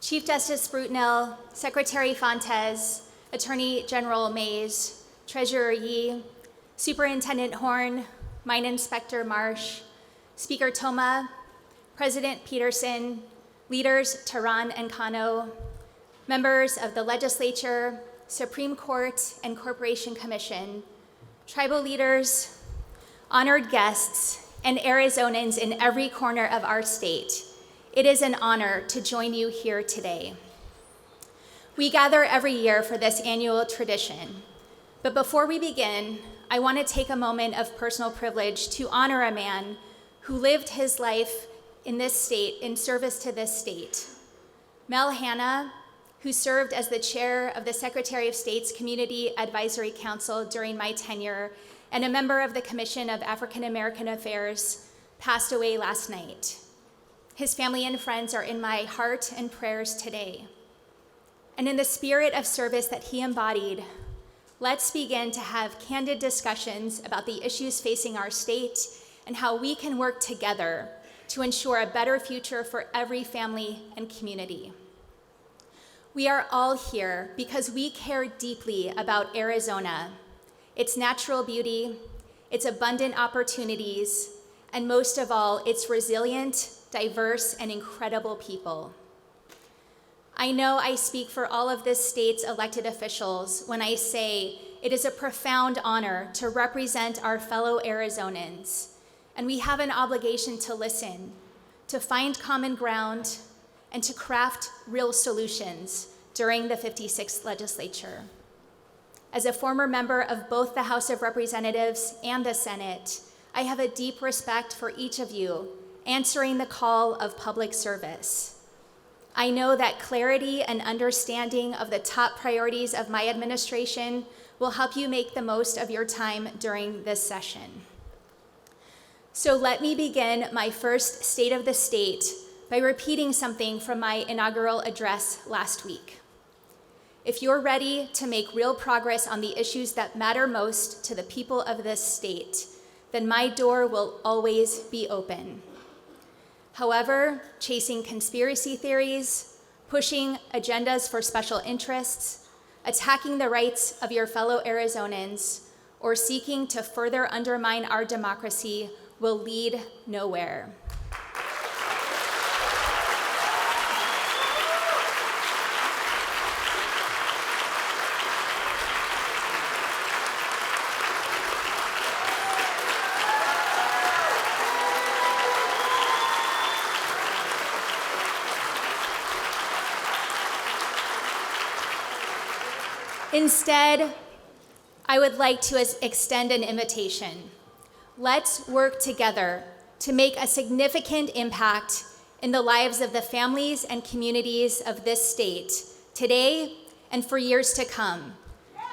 Chief Justice Brutnell, Secretary Fontes, Attorney General Mays, Treasurer Yee, Superintendent Horn, Mine Inspector Marsh, Speaker Toma, President Peterson, leaders Tehran and Kano, members of the legislature, Supreme Court, and Corporation Commission, tribal leaders, honored guests, and Arizonans in every corner of our state. It is an honor to join you here today. We gather every year for this annual tradition, but before we begin, I want to take a moment of personal privilege to honor a man who lived his life in this state in service to this state. Mel Hanna, who served as the chair of the Secretary of State's Community Advisory Council during my tenure and a member of the Commission of African American Affairs, passed away last night. His family and friends are in my heart and prayers today. And in the spirit of service that he embodied, let's begin to have candid discussions about the issues facing our state and how we can work together to ensure a better future for every family and community. We are all here because we care deeply about Arizona, its natural beauty, its abundant opportunities, and most of all, its resilient, diverse, and incredible people. I know I speak for all of this state's elected officials when I say it is a profound honor to represent our fellow Arizonans, and we have an obligation to listen, to find common ground, and to craft real solutions during the 56th legislature. As a former member of both the House of Representatives and the Senate, I have a deep respect for each of you answering the call of public service. I know that clarity and understanding of the top priorities of my administration will help you make the most of your time during this session. So let me begin my first State of the State by repeating something from my inaugural address last week. If you're ready to make real progress on the issues that matter most to the people of this state, then my door will always be open. However, chasing conspiracy theories, pushing agendas for special interests, attacking the rights of your fellow Arizonans, or seeking to further undermine our democracy will lead nowhere. Instead, I would like to extend an invitation. Let's work together to make a significant impact in the lives of the families and communities of this state today and for years to come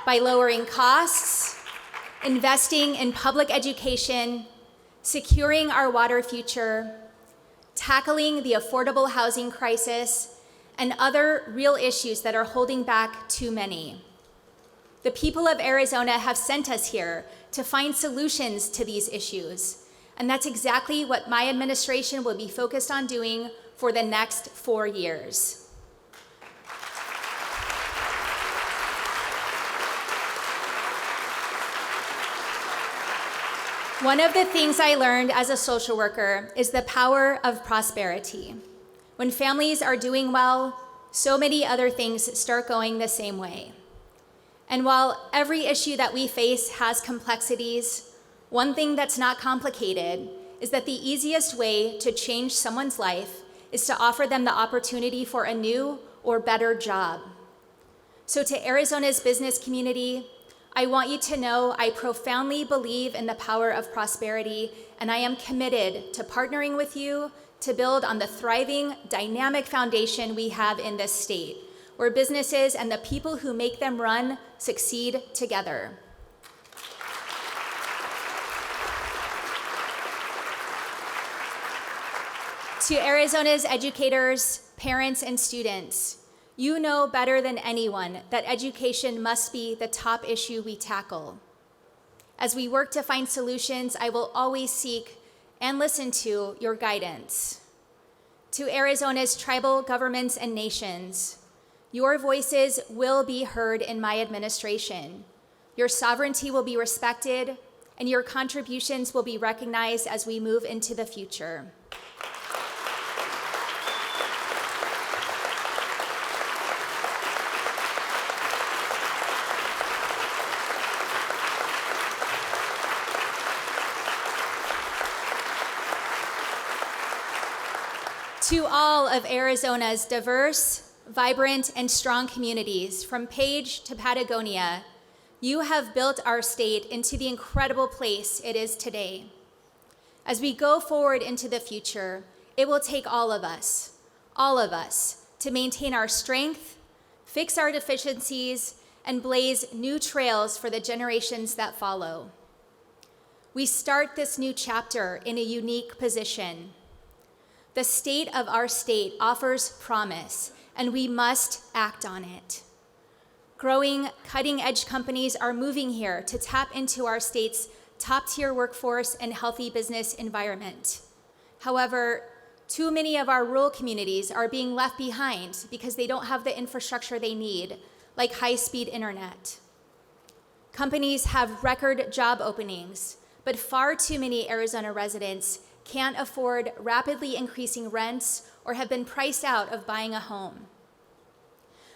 by lowering costs, investing in public education, securing our water future, tackling the affordable housing crisis, and other real issues that are holding back too many. The people of Arizona have sent us here to find solutions to these issues, and that's exactly what my administration will be focused on doing for the next 4 years. One of the things I learned as a social worker is the power of prosperity. When families are doing well, so many other things start going the same way. And while every issue that we face has complexities, one thing that's not complicated is that the easiest way to change someone's life is to offer them the opportunity for a new or better job. So to Arizona's business community, I want you to know I profoundly believe in the power of prosperity, and I am committed to partnering with you to build on the thriving, dynamic foundation we have in this state, where businesses and the people who make them run succeed together. To Arizona's educators, parents, and students, you know better than anyone that education must be the top issue we tackle. As we work to find solutions, I will always seek and listen to your guidance. to Arizona's tribal governments and nations, your voices will be heard in my administration. Your sovereignty will be respected, and your contributions will be recognized as we move into the future. To all of Arizona's diverse, vibrant, and strong communities, from Page to Patagonia, you have built our state into the incredible place it is today. As we go forward into the future, it will take all of us, to maintain our strength, fix our deficiencies, and blaze new trails for the generations that follow. We start this new chapter in a unique position. The state of our state offers promise, and we must act on it. Growing, cutting-edge companies are moving here to tap into our state's top-tier workforce and healthy business environment. However, too many of our rural communities are being left behind because they don't have the infrastructure they need, like high-speed internet. Companies have record job openings, but far too many Arizona residents can't afford rapidly increasing rents or have been priced out of buying a home.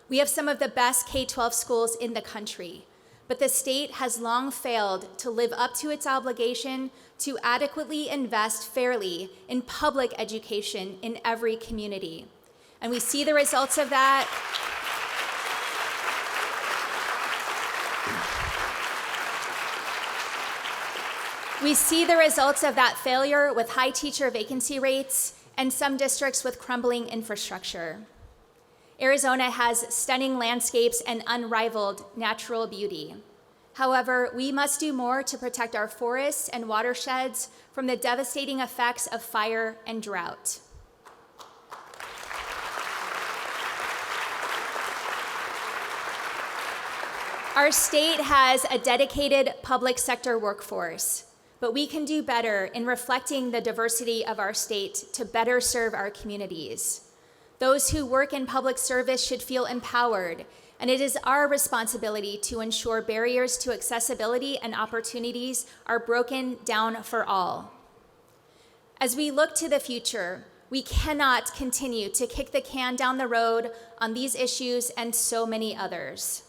We have some of the best K-12 schools in the country, but the state has long failed to live up to its obligation to adequately invest fairly in public education in every community. And we see the results of that. We see the results of that failure with high teacher vacancy rates and some districts with crumbling infrastructure. Arizona has stunning landscapes and unrivaled natural beauty. However, we must do more to protect our forests and watersheds from the devastating effects of fire and drought. Our state has a dedicated public sector workforce, but we can do better in reflecting the diversity of our state to better serve our communities. Those who work in public service should feel empowered, and it is our responsibility to ensure barriers to accessibility and opportunities are broken down for all. As we look to the future, we cannot continue to kick the can down the road on these issues and so many others.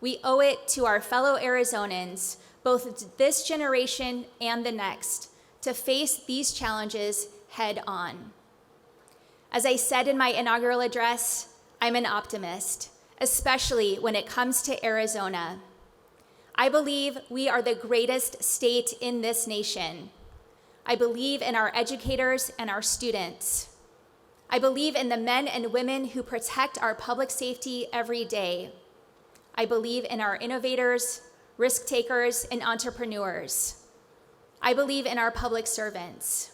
We owe it to our fellow Arizonans, both this generation and the next, to face these challenges head on. As I said in my inaugural address, I'm an optimist, especially when it comes to Arizona. I believe we are the greatest state in this nation. I believe in our educators and our students. I believe in the men and women who protect our public safety every day. I believe in our innovators, risk takers, and entrepreneurs. I believe in our public servants.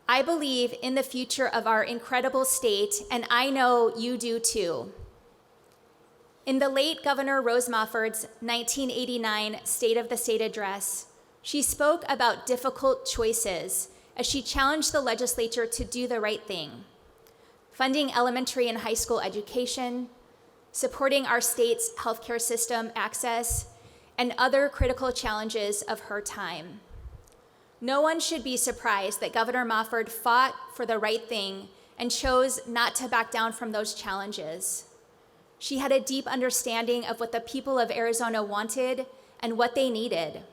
I believe in the future of our incredible state, and I know you do too. In the late Governor Rose Mofford's 1989 State of the State address, she spoke about difficult choices as she challenged the legislature to do the right thing, funding elementary and high school education, supporting our state's healthcare system access, and other critical challenges of her time. No one should be surprised that Governor Mofford fought for the right thing and chose not to back down from those challenges. She had a deep understanding of what the people of Arizona wanted and what they needed.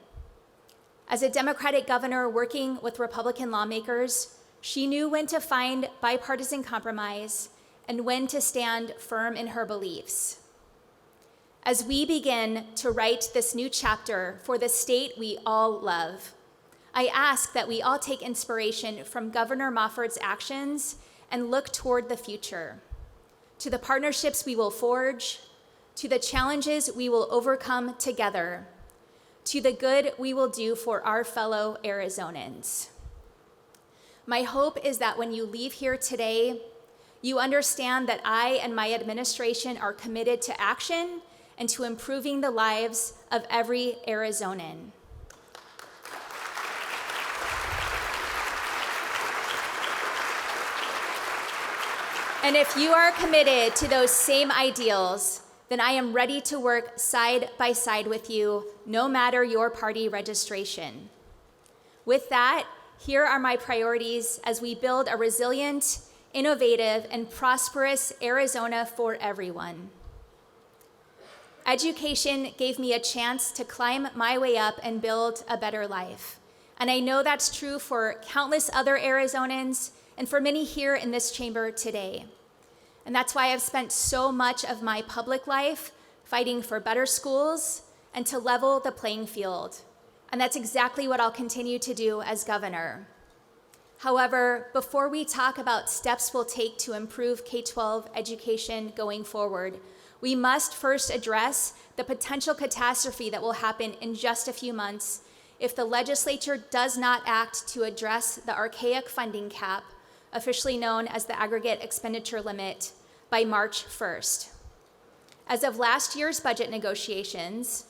As a Democratic governor working with Republican lawmakers, she knew when to find bipartisan compromise and when to stand firm in her beliefs. As we begin to write this new chapter for the state we all love, I ask that we all take inspiration from Governor Mofford's actions and look toward the future, to the partnerships we will forge, to the challenges we will overcome together, to the good we will do for our fellow Arizonans. My hope is that when you leave here today, you understand that I and my administration are committed to action and to improving the lives of every Arizonan. And if you are committed to those same ideals, then I am ready to work side by side with you, no matter your party registration. With that, here are my priorities as we build a resilient, innovative, and prosperous Arizona for everyone. Education gave me a chance to climb my way up and build a better life. And I know that's true for countless other Arizonans and for many here in this chamber today. And that's why I've spent so much of my public life fighting for better schools and to level the playing field. And that's exactly what I'll continue to do as governor. However, before we talk about steps we'll take to improve K-12 education going forward, we must first address the potential catastrophe that will happen in just a few months if the legislature does not act to address the archaic funding cap, officially known as the aggregate expenditure limit, by March 1st. As part of last year's budget negotiations,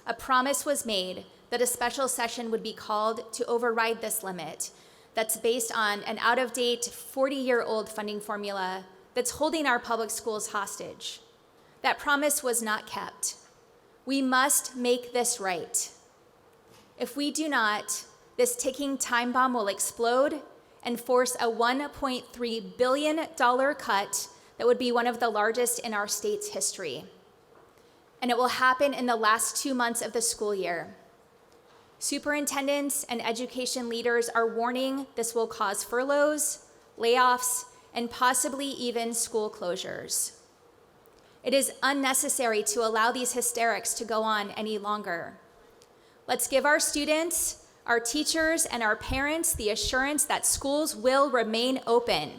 a promise was made that a special session would be called to override this limit that's based on an out-of-date 40-year-old funding formula that's holding our public schools hostage. That promise was not kept. We must make this right. If we do not, this ticking time bomb will explode and force a $1.3 billion cut that would be one of the largest in our state's history. And it will happen in the last 2 months of the school year. Superintendents and education leaders are warning this will cause furloughs, layoffs, and possibly even school closures. It is unnecessary to allow these hysterics to go on any longer. Let's give our students, our teachers, and our parents the assurance that schools will remain open.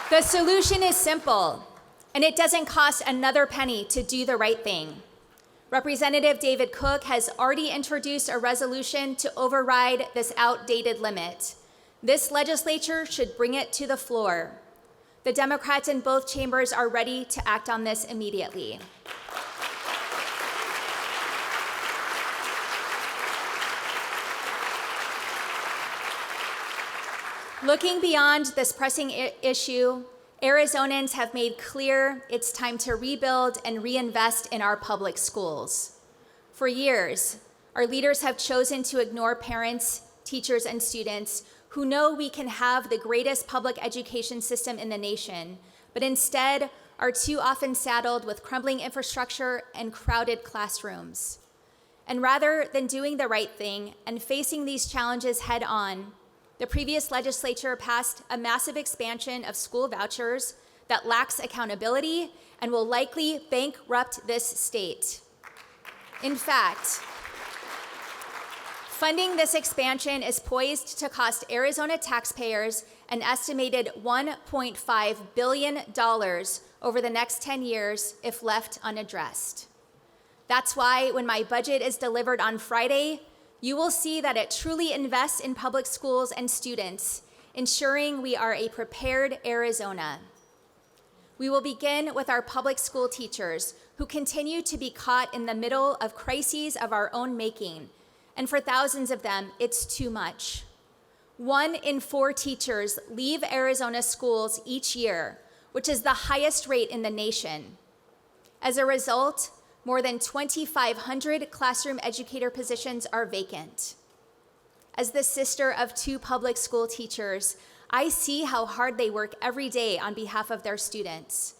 The solution is simple, and it doesn't cost another penny to do the right thing. Representative David Cook has already introduced a resolution to override this outdated limit. This legislature should bring it to the floor. The Democrats in both chambers are ready to act on this immediately. Looking beyond this pressing issue, Arizonans have made clear it's time to rebuild and reinvest in our public schools. For years, our leaders have chosen to ignore parents, teachers, and students who know we can have the greatest public education system in the nation, but instead are too often saddled with crumbling infrastructure and crowded classrooms. And rather than doing the right thing and facing these challenges head on, the previous legislature passed a massive expansion of school vouchers that lacks accountability and will likely bankrupt this state. In fact, funding this expansion is poised to cost Arizona taxpayers an estimated $1.5 billion over the next 10 years if left unaddressed. That's why when my budget is delivered on Friday, you will see that it truly invests in public schools and students, ensuring we are a prepared Arizona. We will begin with our public school teachers who continue to be caught in the middle of crises of our own making, and for thousands of them, it's too much. 1 in 4 teachers leave Arizona schools each year, which is the highest rate in the nation. As a result, more than 2,500 classroom educator positions are vacant. As the sister of 2 public school teachers, I see how hard they work every day on behalf of their students.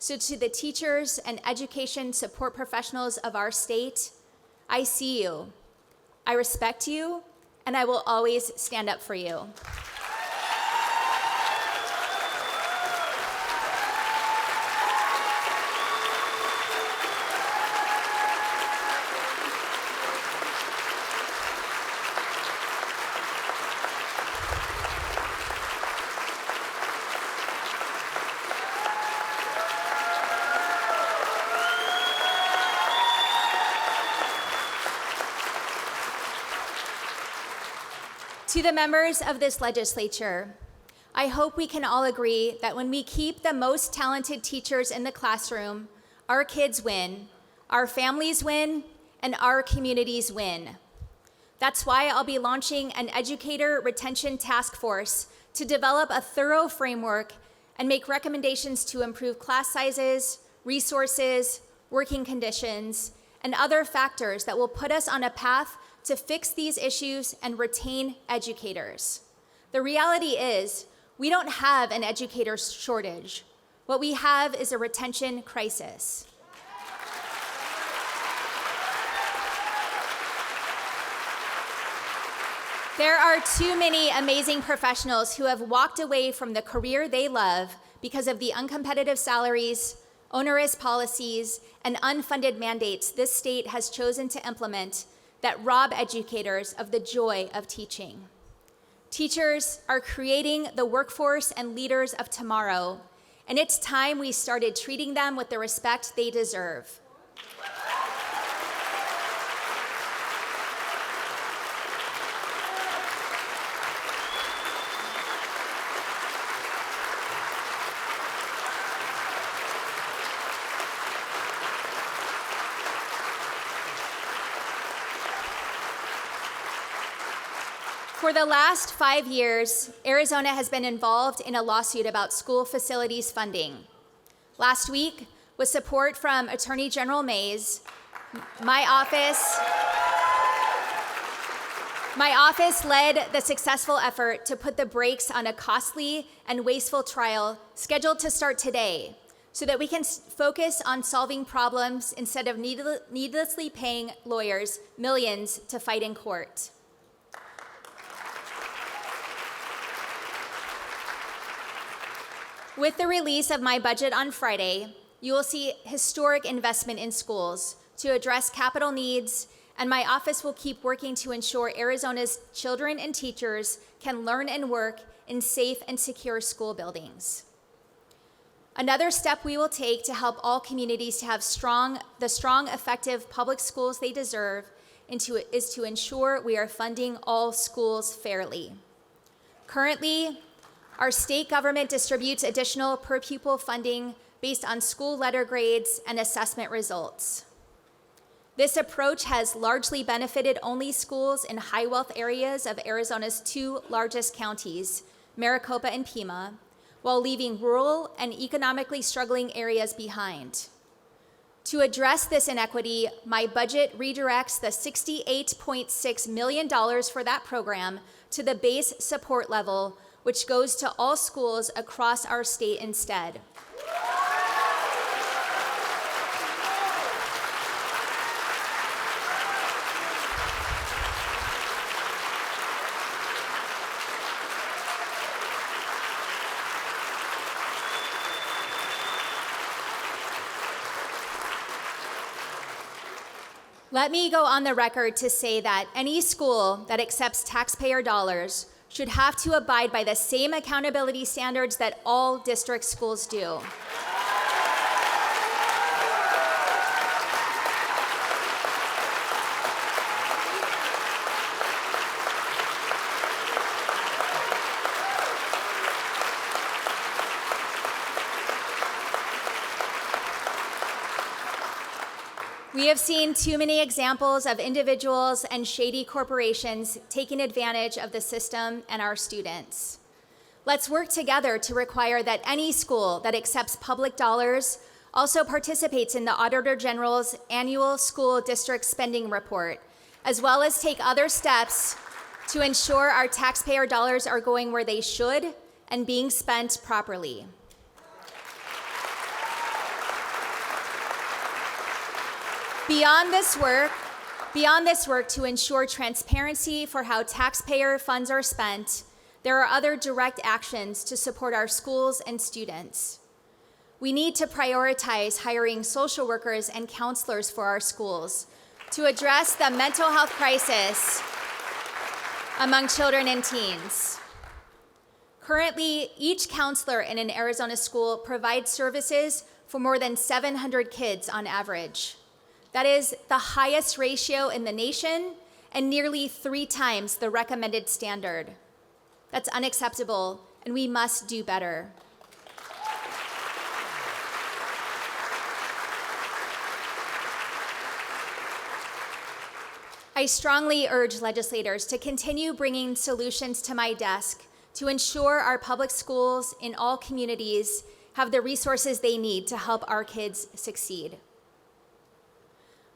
So to the teachers and education support professionals of our state, I see you, I respect you, and I will always stand up for you. To the members of this legislature, I hope we can all agree that when we keep the most talented teachers in the classroom, our kids win, our families win, and our communities win. That's why I'll be launching an educator retention task force to develop a thorough framework and make recommendations to improve class sizes, resources, working conditions, and other factors that will put us on a path to fix these issues and retain educators. The reality is, we don't have an educator shortage. What we have is a retention crisis. There are too many amazing professionals who have walked away from the career they love because of the uncompetitive salaries, onerous policies, and unfunded mandates this state has chosen to implement that rob educators of the joy of teaching. Teachers are creating the workforce and leaders of tomorrow, and it's time we started treating them with the respect they deserve. For the last 5 years, Arizona has been involved in a lawsuit about school facilities funding. Last week, with support from Attorney General Mays, my office led the successful effort to put the brakes on a costly and wasteful trial scheduled to start today, so that we can focus on solving problems instead of needlessly paying lawyers millions to fight in court. With the release of my budget on Friday, you will see historic investment in schools to address capital needs, and my office will keep working to ensure Arizona's children and teachers can learn and work in safe and secure school buildings. Another step we will take to help all communities to have the strong, effective public schools they deserve is to ensure we are funding all schools fairly. Currently, our state government distributes additional per-pupil funding based on school letter grades and assessment results. This approach has largely benefited only schools in high-wealth areas of Arizona's two largest counties, Maricopa and Pima, while leaving rural and economically struggling areas behind. To address this inequity, my budget redirects the $68.6 million for that program to the base support level, which goes to all schools across our state instead. Let me go on the record to say that any school that accepts taxpayer dollars should have to abide by the same accountability standards that all district schools do. We have seen too many examples of individuals and shady corporations taking advantage of the system and our students. Let's work together to require that any school that accepts public dollars also participates in the Auditor General's annual school district spending report, as well as take other steps to ensure our taxpayer dollars are going where they should and being spent properly. Beyond this work to ensure transparency for how taxpayer funds are spent, there are other direct actions to support our schools and students. We need to prioritize hiring social workers and counselors for our schools to address the mental health crisis among children and teens. Currently, each counselor in an Arizona school provides services for more than 700 kids on average. That is the highest ratio in the nation and nearly 3 times the recommended standard. That's unacceptable, and we must do better. I strongly urge legislators to continue bringing solutions to my desk to ensure our public schools in all communities have the resources they need to help our kids succeed.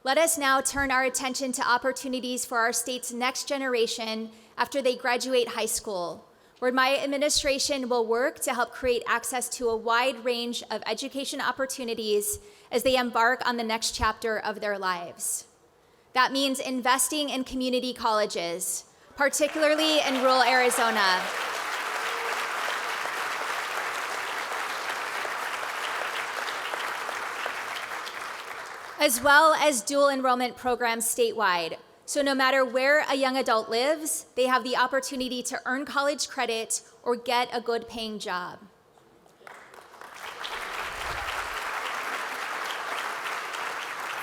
Let us now turn our attention to opportunities for our state's next generation after they graduate high school, where my administration will work to help create access to a wide range of education opportunities as they embark on the next chapter of their lives. That means investing in community colleges, particularly in rural Arizona. As well as dual enrollment programs statewide. So no matter where a young adult lives, they have the opportunity to earn college credit or get a good paying job.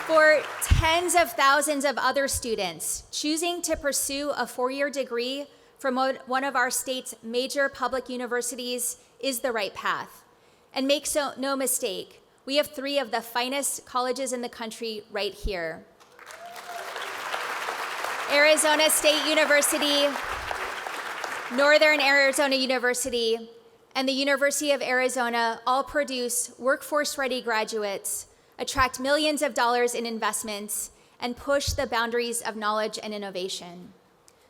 For tens of thousands of other students, choosing to pursue a 4-year degree from one of our state's major public universities is the right path. And make no mistake, we have 3 of the finest colleges in the country right here. Arizona State University, Northern Arizona University, and the University of Arizona all produce workforce-ready graduates, attract millions of dollars in investments, and push the boundaries of knowledge and innovation.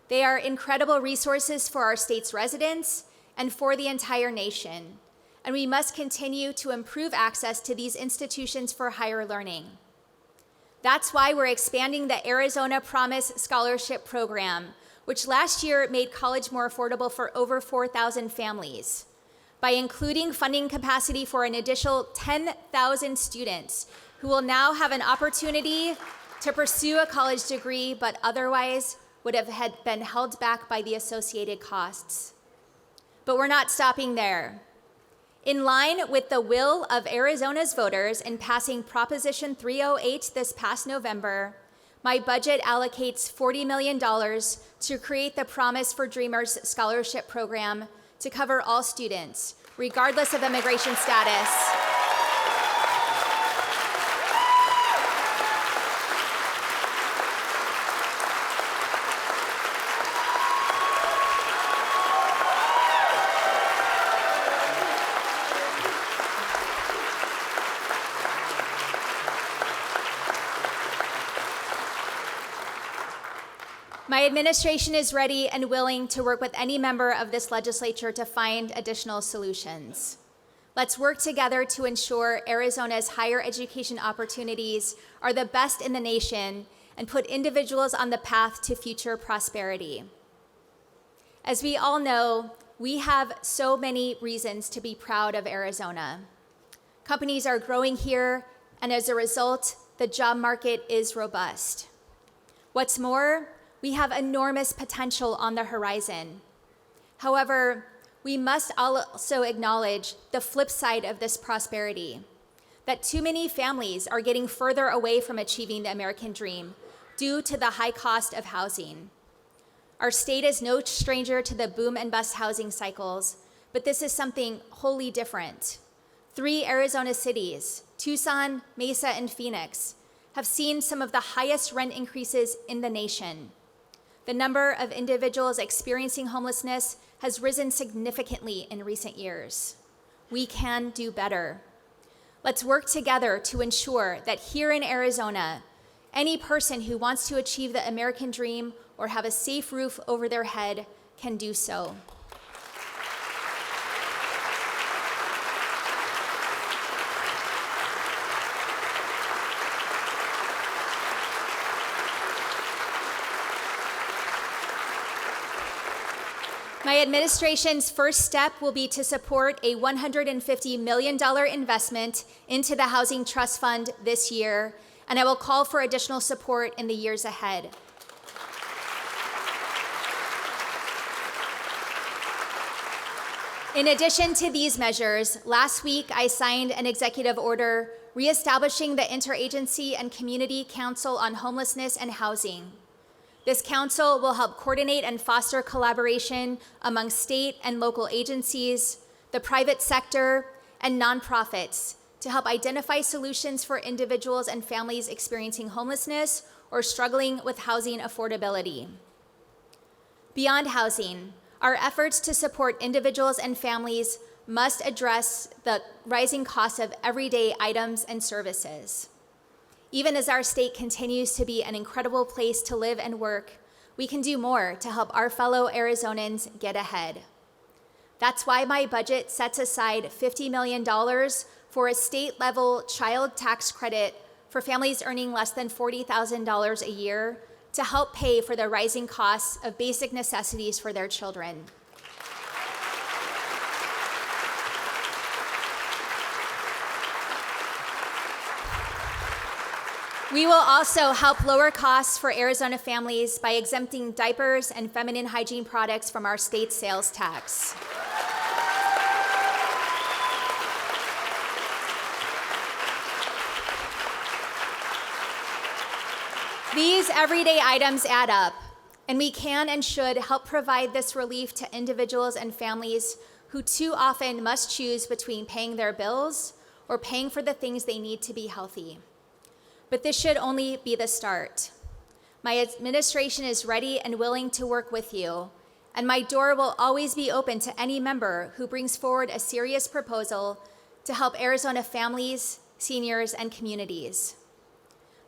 They are incredible resources for our state's residents and for the entire nation, and we must continue to improve access to these institutions for higher learning. That's why we're expanding the Arizona Promise Scholarship Program, which last year made college more affordable for over 4,000 families, by including funding capacity for an additional 10,000 students who will now have an opportunity to pursue a college degree but otherwise would have been held back by the associated costs. But we're not stopping there. In line with the will of Arizona's voters in passing Proposition 308 this past November, my budget allocates $40 million to create the Promise for Dreamers Scholarship Program to cover all students, regardless of immigration status. My administration is ready and willing to work with any member of this legislature to find additional solutions. Let's work together to ensure Arizona's higher education opportunities are the best in the nation and put individuals on the path to future prosperity. As we all know, we have so many reasons to be proud of Arizona. Companies are growing here, and as a result, the job market is robust. What's more, we have enormous potential on the horizon. However, we must also acknowledge the flip side of this prosperity, that too many families are getting further away from achieving the American dream due to the high cost of housing. Our state is no stranger to the boom and bust housing cycles, but this is something wholly different. 3 Arizona cities, Tucson, Mesa, and Phoenix, have seen some of the highest rent increases in the nation. The number of individuals experiencing homelessness has risen significantly in recent years. We can do better. Let's work together to ensure that here in Arizona, any person who wants to achieve the American dream or have a safe roof over their head can do so. My administration's first step will be to support a $150 million investment into the Housing Trust Fund this year, and I will call for additional support in the years ahead. In addition to these measures, last week I signed an executive order reestablishing the Interagency and Community Council on Homelessness and Housing. This council will help coordinate and foster collaboration among state and local agencies, the private sector, and nonprofits to help identify solutions for individuals and families experiencing homelessness or struggling with housing affordability. Beyond housing, our efforts to support individuals and families must address the rising costs of everyday items and services. Even as our state continues to be an incredible place to live and work, we can do more to help our fellow Arizonans get ahead. That's why my budget sets aside $50 million for a state-level child tax credit for families earning less than $40,000 a year to help pay for the rising costs of basic necessities for their children. We will also help lower costs for Arizona families by exempting diapers and feminine hygiene products from our state sales tax. These everyday items add up, and we can and should help provide this relief to individuals and families who too often must choose between paying their bills or paying for the things they need to be healthy. But this should only be the start. My administration is ready and willing to work with you, and my door will always be open to any member who brings forward a serious proposal to help Arizona families, seniors, and communities.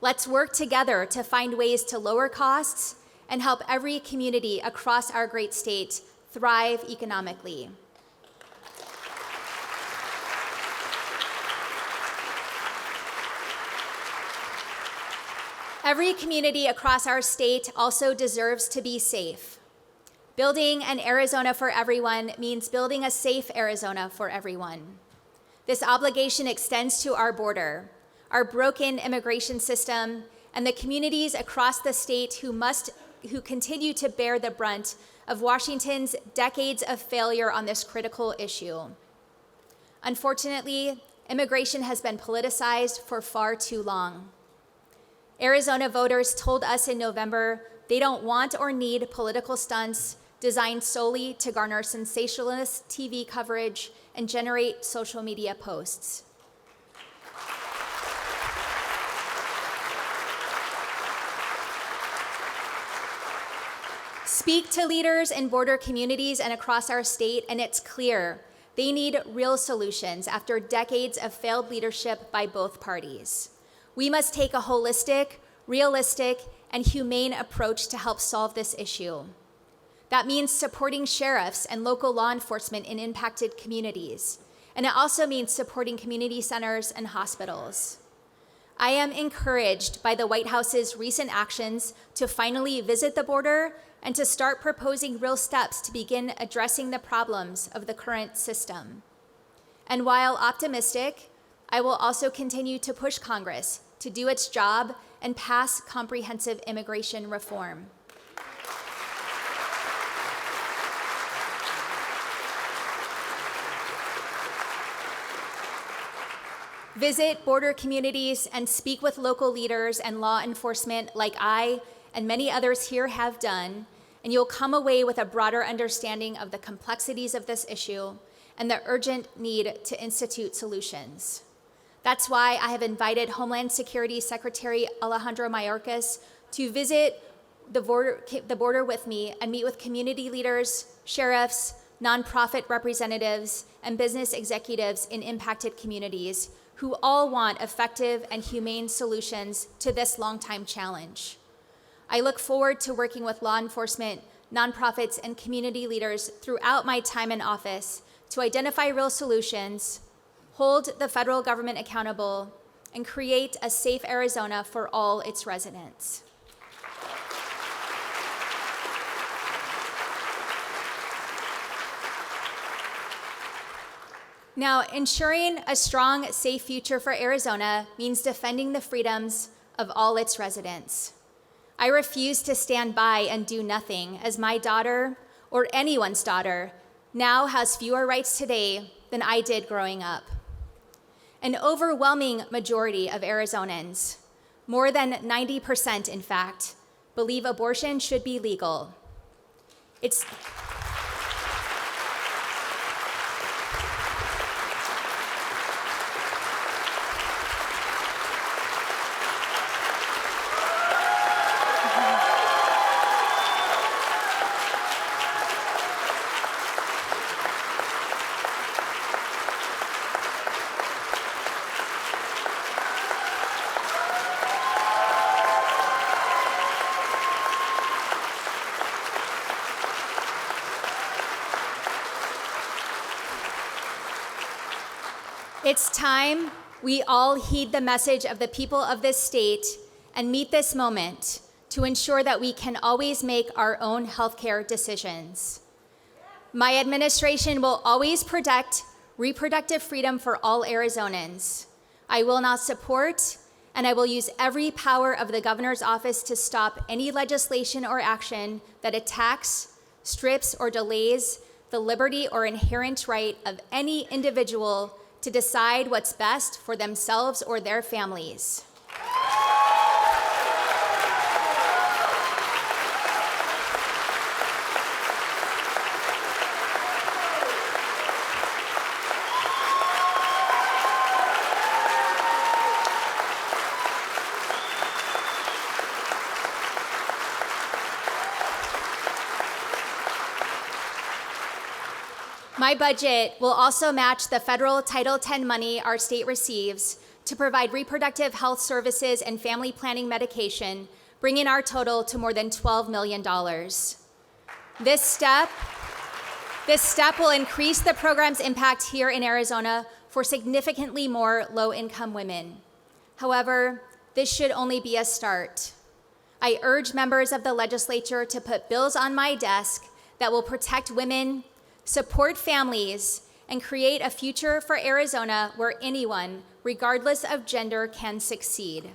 Let's work together to find ways to lower costs and help every community across our great state thrive economically. Every community across our state also deserves to be safe. Building an Arizona for everyone means building a safe Arizona for everyone. This obligation extends to our border, our broken immigration system, and the communities across the state who continue to bear the brunt of Washington's decades of failure on this critical issue. Unfortunately, immigration has been politicized for far too long. Arizona voters told us in November they don't want or need political stunts designed solely to garner sensationalist TV coverage and generate social media posts. Speak to leaders in border communities and across our state, and it's clear they need real solutions after decades of failed leadership by both parties. We must take a holistic, realistic, and humane approach to help solve this issue. That means supporting sheriffs and local law enforcement in impacted communities, and it also means supporting community centers and hospitals. I am encouraged by the White House's recent actions to finally visit the border and to start proposing real steps to begin addressing the problems of the current system. And while optimistic, I will also continue to push Congress to do its job and pass comprehensive immigration reform. Visit border communities and speak with local leaders and law enforcement like I and many others here have done, and you'll come away with a broader understanding of the complexities of this issue and the urgent need to institute solutions. That's why I have invited Homeland Security Secretary Alejandro Mayorkas to visit the border with me and meet with community leaders, sheriffs, nonprofit representatives, and business executives in impacted communities who all want effective and humane solutions to this long-time challenge. I look forward to working with law enforcement, nonprofits, and community leaders throughout my time in office to identify real solutions, hold the federal government accountable, and create a safe Arizona for all its residents. Now, ensuring a strong, safe future for Arizona means defending the freedoms of all its residents. I refuse to stand by and do nothing as my daughter, or anyone's daughter, now has fewer rights today than I did growing up. An overwhelming majority of Arizonans, more than 90% in fact, believe abortion should be legal. It's It's time we all heed the message of the people of this state and meet this moment to ensure that we can always make our own healthcare decisions. My administration will always protect reproductive freedom for all Arizonans. I will not support, and I will use every power of the governor's office to stop any legislation or action that attacks, strips, or delays the liberty or inherent right of any individual to decide what's best for themselves or their families. My budget will also match the federal Title X money our state receives to provide reproductive health services and family planning medication, bringing our total to more than $12 million. This step will increase the program's impact here in Arizona for significantly more low-income women. However, this should only be a start. I urge members of the legislature to put bills on my desk that will protect women, support families, and create a future for Arizona where anyone, regardless of gender, can succeed.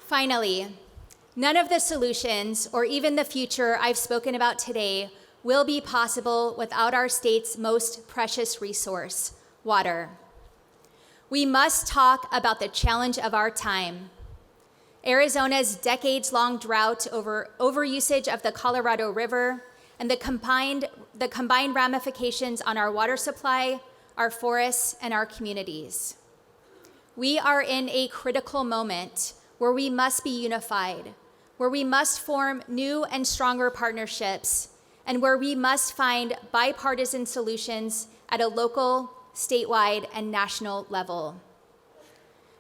Finally, none of the solutions or even the future I've spoken about today will be possible without our state's most precious resource, water. We must talk about the challenge of our time. Arizona's decades-long drought over overusage of the Colorado River and the combined ramifications on our water supply, our forests, and our communities. We are in a critical moment where we must be unified, where we must form new and stronger partnerships, and where we must find bipartisan solutions at a local, statewide, and national level.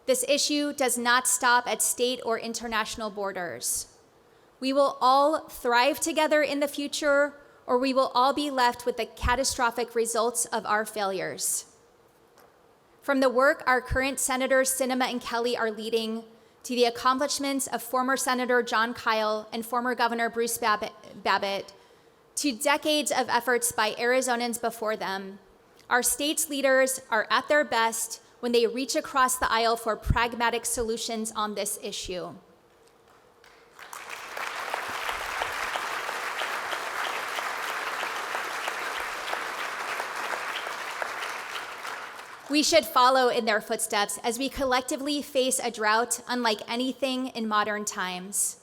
This issue does not stop at state or international borders. We will all thrive together in the future, or we will all be left with the catastrophic results of our failures. From the work our current Senators Sinema and Kelly are leading, to the accomplishments of former Senator John Kyle and former Governor Bruce Babbitt, to decades of efforts by Arizonans before them, our state's leaders are at their best when they reach across the aisle for pragmatic solutions on this issue. We should follow in their footsteps as we collectively face a drought unlike anything in modern times.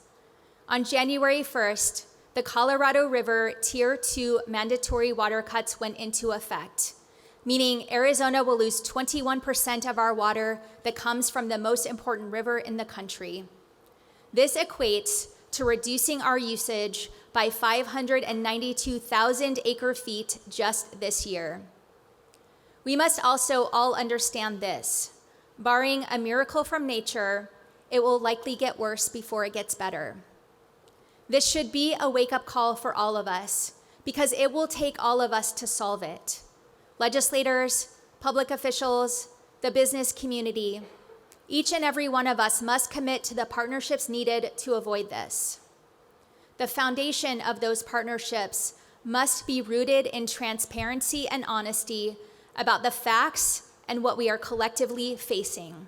On January 1st, the Colorado River Tier 2 mandatory water cuts went into effect, meaning Arizona will lose 21% of our water that comes from the most important river in the country. This equates to reducing our usage by 592,000 acre-feet just this year. We must also all understand this. Barring a miracle from nature, it will likely get worse before it gets better. This should be a wake-up call for all of us, because it will take all of us to solve it. Legislators, public officials, the business community, each and every one of us must commit to the partnerships needed to avoid this. The foundation of those partnerships must be rooted in transparency and honesty about the facts and what we are collectively facing.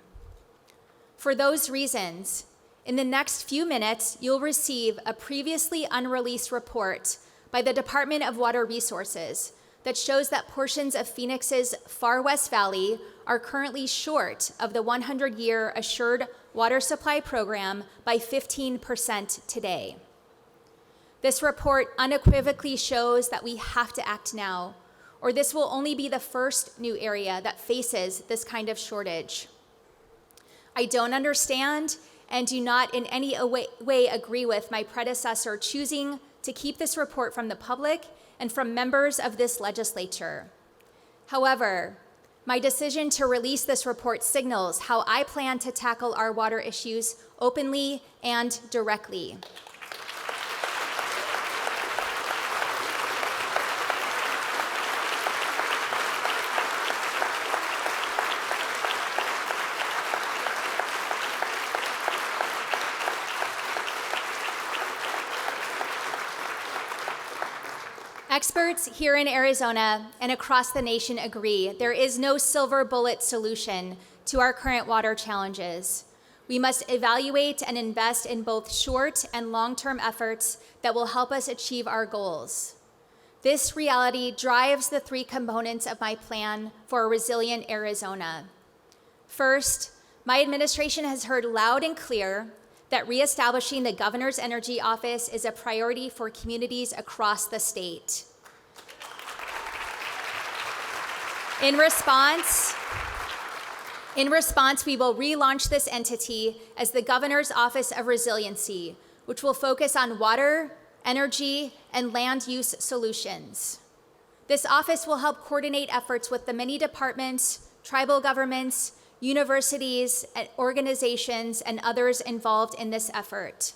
For those reasons, In the next few minutes, you'll receive a previously unreleased report by the Department of Water Resources that shows that portions of Phoenix's Far West Valley are currently short of the 100-year Assured Water Supply Program by 15% today. This report unequivocally shows that we have to act now, or this will only be the first new area that faces this kind of shortage. I don't understand and do not in any way agree with my predecessor choosing to keep this report from the public and from members of this legislature. However, my decision to release this report signals how I plan to tackle our water issues openly and directly. Experts here in Arizona and across the nation agree there is no silver bullet solution to our current water challenges. We must evaluate and invest in both short and long-term efforts that will help us achieve our goals. This reality drives the three components of my plan for a resilient Arizona. First, my administration has heard loud and clear that reestablishing the Governor's Energy Office is a priority for communities across the state. In response, we will relaunch this entity as the Governor's Office of Resiliency, which will focus on water, energy, and land use solutions. This office will help coordinate efforts with the many departments, tribal governments, universities, organizations, and others involved in this effort.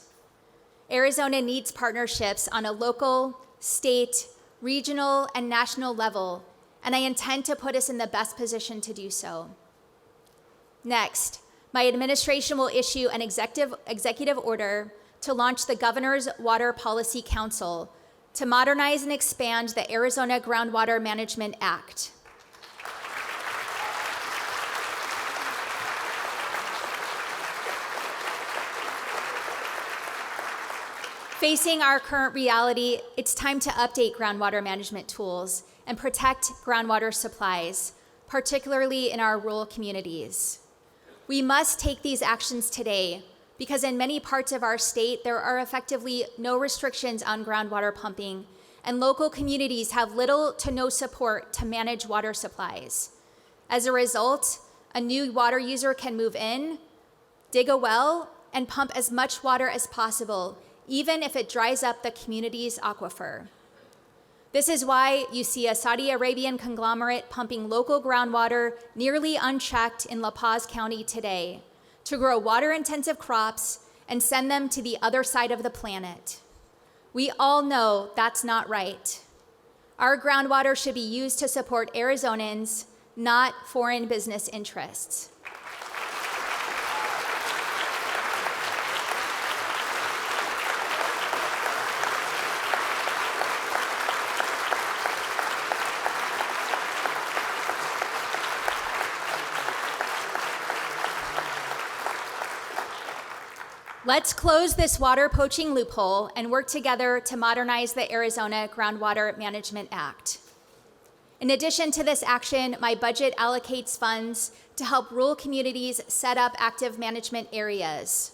Arizona needs partnerships on a local, state, regional, and national level, and I intend to put us in the best position to do so. Next, my administration will issue an executive order to launch the Governor's Water Policy Council to modernize and expand the Arizona Groundwater Management Act. Facing our current reality, it's time to update groundwater management tools and protect groundwater supplies, particularly in our rural communities. We must take these actions today because in many parts of our state, there are effectively no restrictions on groundwater pumping, and local communities have little to no support to manage water supplies. As a result, a new water user can move in, dig a well, and pump as much water as possible, even if it dries up the community's aquifer. This is why you see a Saudi Arabian conglomerate pumping local groundwater nearly unchecked in La Paz County today to grow water-intensive crops and send them to the other side of the planet. We all know that's not right. Our groundwater should be used to support Arizonans, not foreign business interests. Let's close this water poaching loophole and work together to modernize the Arizona Groundwater Management Act. In addition to this action, my budget allocates funds to help rural communities set up active management areas.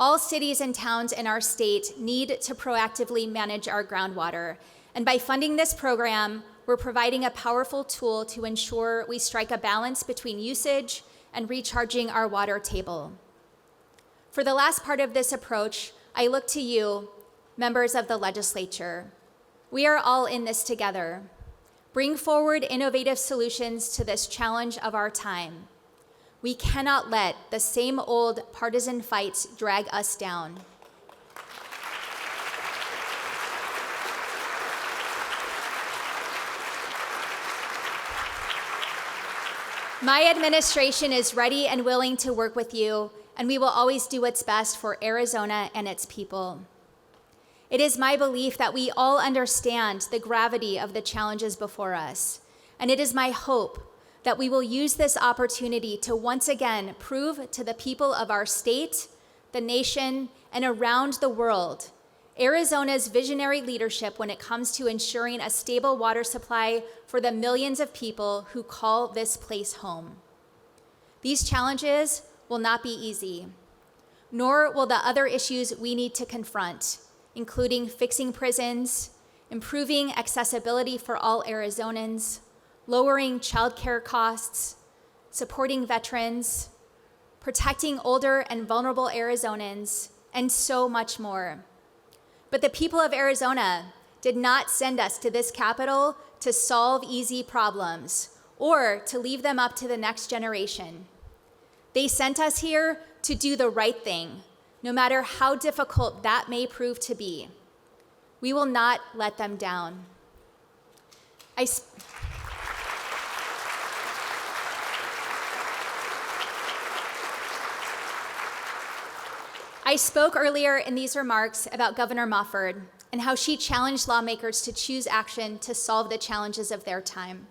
All cities and towns in our state need to proactively manage our groundwater, and by funding this program, we're providing a powerful tool to ensure we strike a balance between usage and recharging our water table. For the last part of this approach, I look to you, members of the legislature. We are all in this together. Bring forward innovative solutions to this challenge of our time. We cannot let the same old partisan fights drag us down. My administration is ready and willing to work with you, and we will always do what's best for Arizona and its people. It is my belief that we all understand the gravity of the challenges before us, and it is my hope that we will use this opportunity to once again prove to the people of our state the nation, and around the world Arizona's visionary leadership when it comes to ensuring a stable water supply for the millions of people who call this place home. These challenges will not be easy, nor will the other issues we need to confront, including fixing prisons, improving accessibility for all Arizonans, lowering childcare costs, supporting veterans, protecting older and vulnerable Arizonans, and so much more. But the people of Arizona did not send us to this capital to solve easy problems or to leave them up to the next generation. They sent us here to do the right thing, no matter how difficult that may prove to be. We will not let them down. I spoke earlier in these remarks about Governor Mofford and how she challenged lawmakers to choose action to solve the challenges of their time.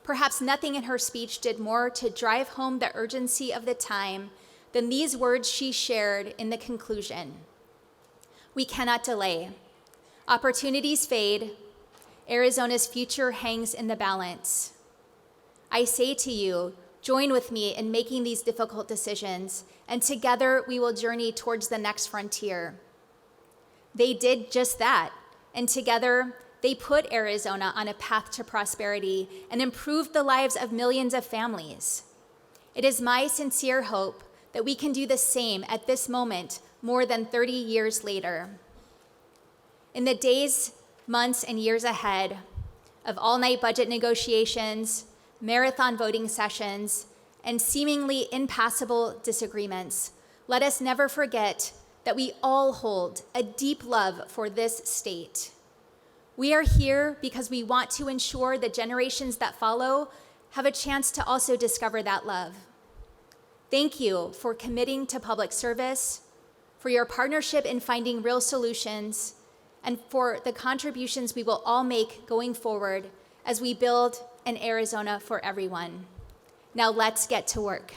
Perhaps nothing in her speech did more to drive home the urgency of the time than these words she shared in the conclusion. We cannot delay. Opportunities fade. Arizona's future hangs in the balance. I say to you, join with me in making these difficult decisions, and together we will journey towards the next frontier. They did just that, and together they put Arizona on a path to prosperity and improved the lives of millions of families. It is my sincere hope that we can do the same at this moment more than 30 years later. In the days, months, and years ahead of all-night budget negotiations, marathon voting sessions, and seemingly impassable disagreements, let us never forget that we all hold a deep love for this state. We are here because we want to ensure the generations that follow have a chance to also discover that love. Thank you for committing to public service, for your partnership in finding real solutions, and for the contributions we will all make going forward as we build an Arizona for everyone. Now let's get to work.